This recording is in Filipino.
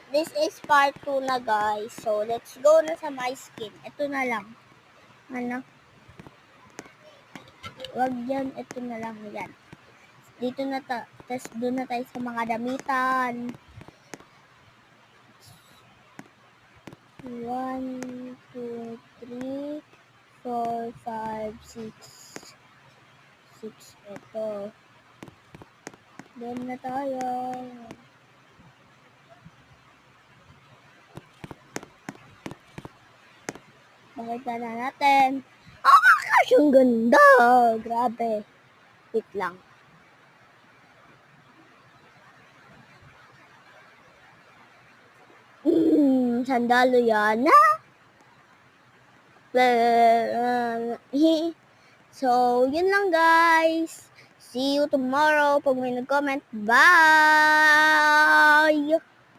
This is part 2 na guys. So, let's go na sa my skin. Ito na lang. Ano? Wag yan. Ito na lang yan. Dito na tapos doon na tayo sa mga damitan. 1, 2, 3, 4, 5, 6. 6 ito. Doon na tayo. Makita na natin. Oh my gosh, ang ganda! Grabe. Wait lang. Sandalo yan. So, yun lang guys. See you tomorrow pag may nag-comment. Bye!